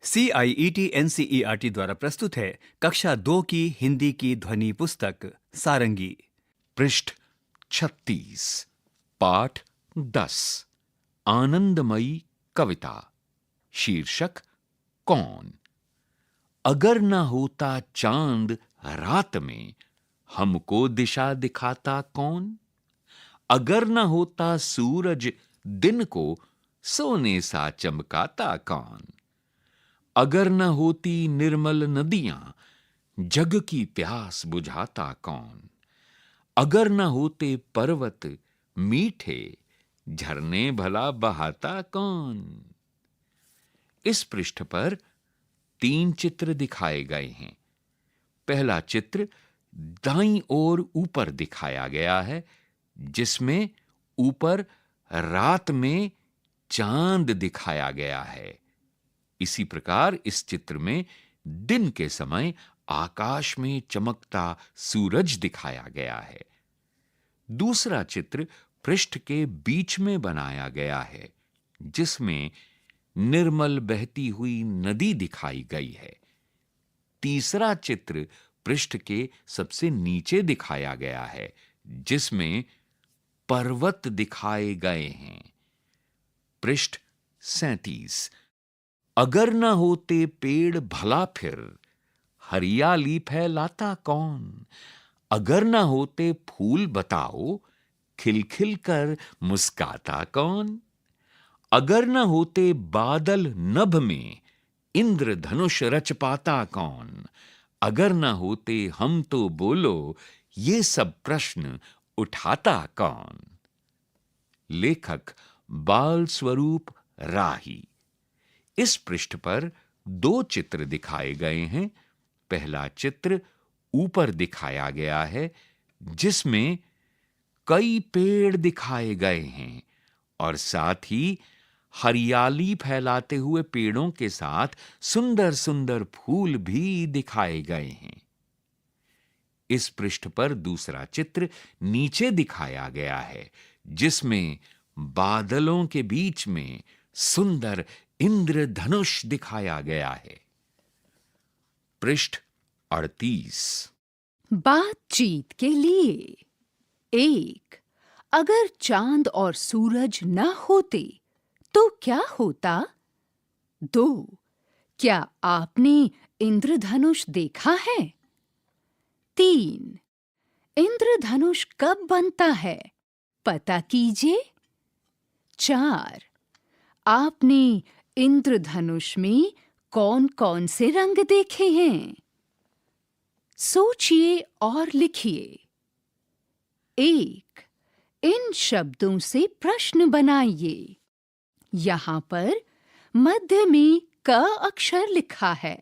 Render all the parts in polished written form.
CIET NCERT द्वारा प्रस्तुत है कक्षा 2 की हिंदी की ध्वनि पुस्तक सारंगी। पृष्ठ 36, पाठ 10, आनंदमयी कविता। शीर्षक कौन। अगर न होता चांद रात में, हमको दिशा दिखाता कौन। अगर न होता सूरज दिन को, सोने सा चमकाता कौन। अगर न होती निर्मल नदियां, जग की प्यास बुझाता कौन। अगर न होते पर्वत मीठे, झरने भला बहाता कौन। इस पृष्ठ पर 3 चित्र दिखाए गए हैं। पहला चित्र दाईं ओर ऊपर दिखाया गया है, जिसमें ऊपर रात में चांद दिखाया गया है। इसी प्रकार इस चित्र में दिन के समय आकाश में चमकता सूरज दिखाया गया है। दूसरा चित्र पृष्ठ के बीच में बनाया गया है, जिसमें निर्मल बहती हुई नदी दिखाई गई है। तीसरा चित्र पृष्ठ के सबसे नीचे दिखाया गया है, जिसमें पर्वत दिखाए गए हैं। पृष्ठ 37। अगर न होते पेड़ भला फिर, हरियाली फैलाता कौन। अगर न होते फूल बताओ, खिलखिल कर मुस्काता कौन। अगर न होते बादल नभ में, इंद्रधनुष रच पाता कौन। अगर न होते हम तो बोलो, ये सब प्रश्न उठाता कौन। लेखक बाल स्वरूप राही। इस पृष्ठ पर 2 चित्र दिखाए गए हैं। पहला चित्र ऊपर दिखाया गया है, जिसमें कई पेड़ दिखाए गए हैं और साथ ही हरियाली फैलाते हुए पेड़ों के साथ सुंदर सुंदर फूल भी दिखाए गए हैं। इस पृष्ठ पर दूसरा चित्र नीचे दिखाया गया है, जिसमें बादलों के बीच में सुंदर इंद्रधनुष दिखाया गया है। पृष्ठ 38। बातचीत के लिए। 1. अगर चांद और सूरज न होते तो क्या होता। 2. क्या आपने इंद्रधनुष देखा है। 3. इंद्रधनुष कब बनता है, पता कीजिए। 4. आपने इंद्रधनुष में कौन-कौन से रंग देखे हैं। सोचिए और लिखिए। 1. इन शब्दों से प्रश्न बनाइए। यहाँ पर मध्य में क अक्षर लिखा है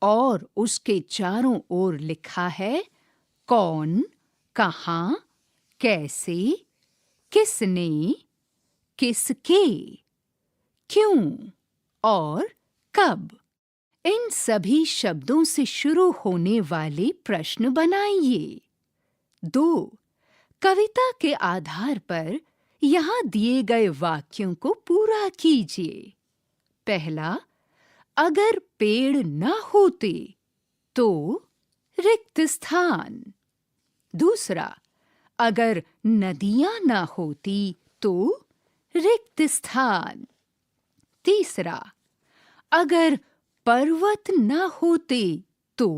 और उसके चारों ओर लिखा है कौन, कहाँ, कैसे, किसने, किसके, क्यों और कब। इन सभी शब्दों से शुरू होने वाले प्रश्न बनाइए। 2. कविता के आधार पर यहाँ दिए गए वाक्यों को पूरा कीजिए। पहला, अगर पेड़ न होते तो रिक्त स्थान। दूसरा, अगर नदियां न होती तो रिक्त स्थान। तीसरा, अगर पर्वत न होते तो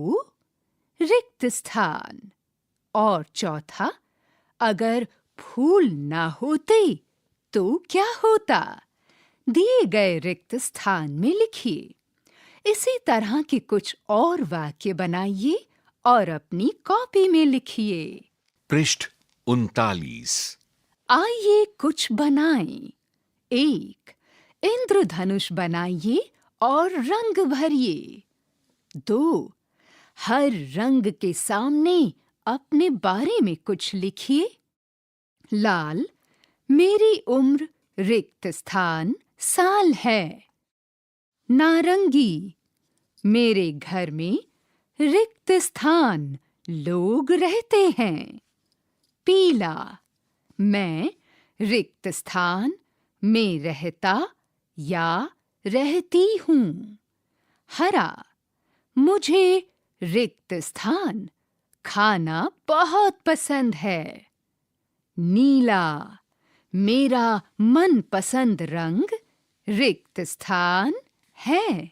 रिक्त स्थान। और चौथा, अगर फूल न होते तो क्या होता। दिए गए रिक्त स्थान में लिखिए। इसी तरह के कुछ और वाक्य बनाइए और अपनी कॉपी में लिखिए। पृष्ठ 39। आइए कुछ बनाएं। 1. इंद्रधनुष बनाइए और रंग भरिए। 2. हर रंग के सामने अपने बारे में कुछ लिखिए। लाल, मेरी उम्र रिक्त स्थान साल है। नारंगी, मेरे घर में रिक्त स्थान लोग रहते हैं। पीला, मैं रिक्त स्थान में रहता या रहती हूँ। हरा, मुझे रिक्त स्थान खाना बहुत पसंद है। नीला, मेरा मनपसंद रंग रिक्त स्थान है।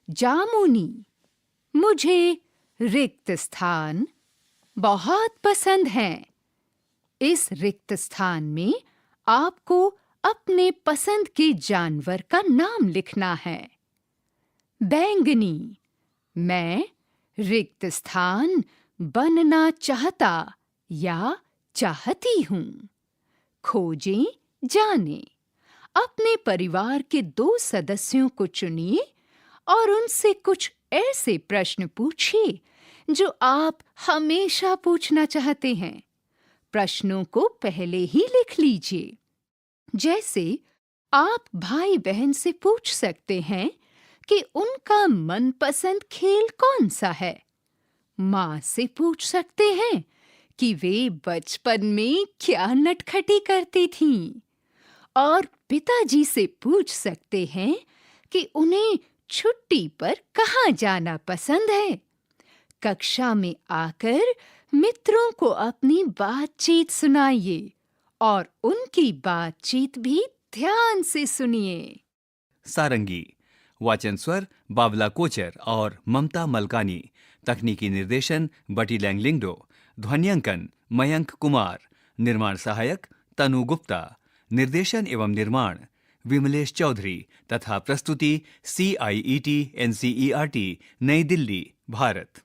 जामुनी, मुझे रिक्त स्थान बहुत पसंद है। इस रिक्त स्थान में आपको अपने पसंद के जानवर का नाम लिखना है। बैंगनी, मैं रिक्त स्थान बनना चाहता या चाहती हूँ। खोजें, जानें। अपने परिवार के 2 सदस्यों को चुनिए और उनसे कुछ ऐसे प्रश्न पूछिए जो आप हमेशा पूछना चाहते हैं। प्रश्नों को पहले ही लिख लीजिए। जैसे आप भाई बहन से पूछ सकते हैं कि उनका मनपसंद खेल कौन सा है। माँ से पूछ सकते हैं कि वे बचपन में क्या नटखटी करती थीं। और पिताजी से पूछ सकते हैं कि उन्हें छुट्टी पर कहाँ जाना पसंद है। कक्षा में आकर मित्रों को अपनी बातचीत सुनाइए और उनकी बातचीत भी ध्यान से सुनिए। सारंगी वाचन स्वर बावला कोचर और ममता मलकानी। तकनीकी निर्देशन बटी लैंगलिंगडो। ध्वन्यांकन मयंक कुमार। निर्माण सहायक तनु गुप्ता। निर्देशन एवं निर्माण विमलेश चौधरी तथा प्रस्तुति CIET NCERT नई दिल्ली, भारत।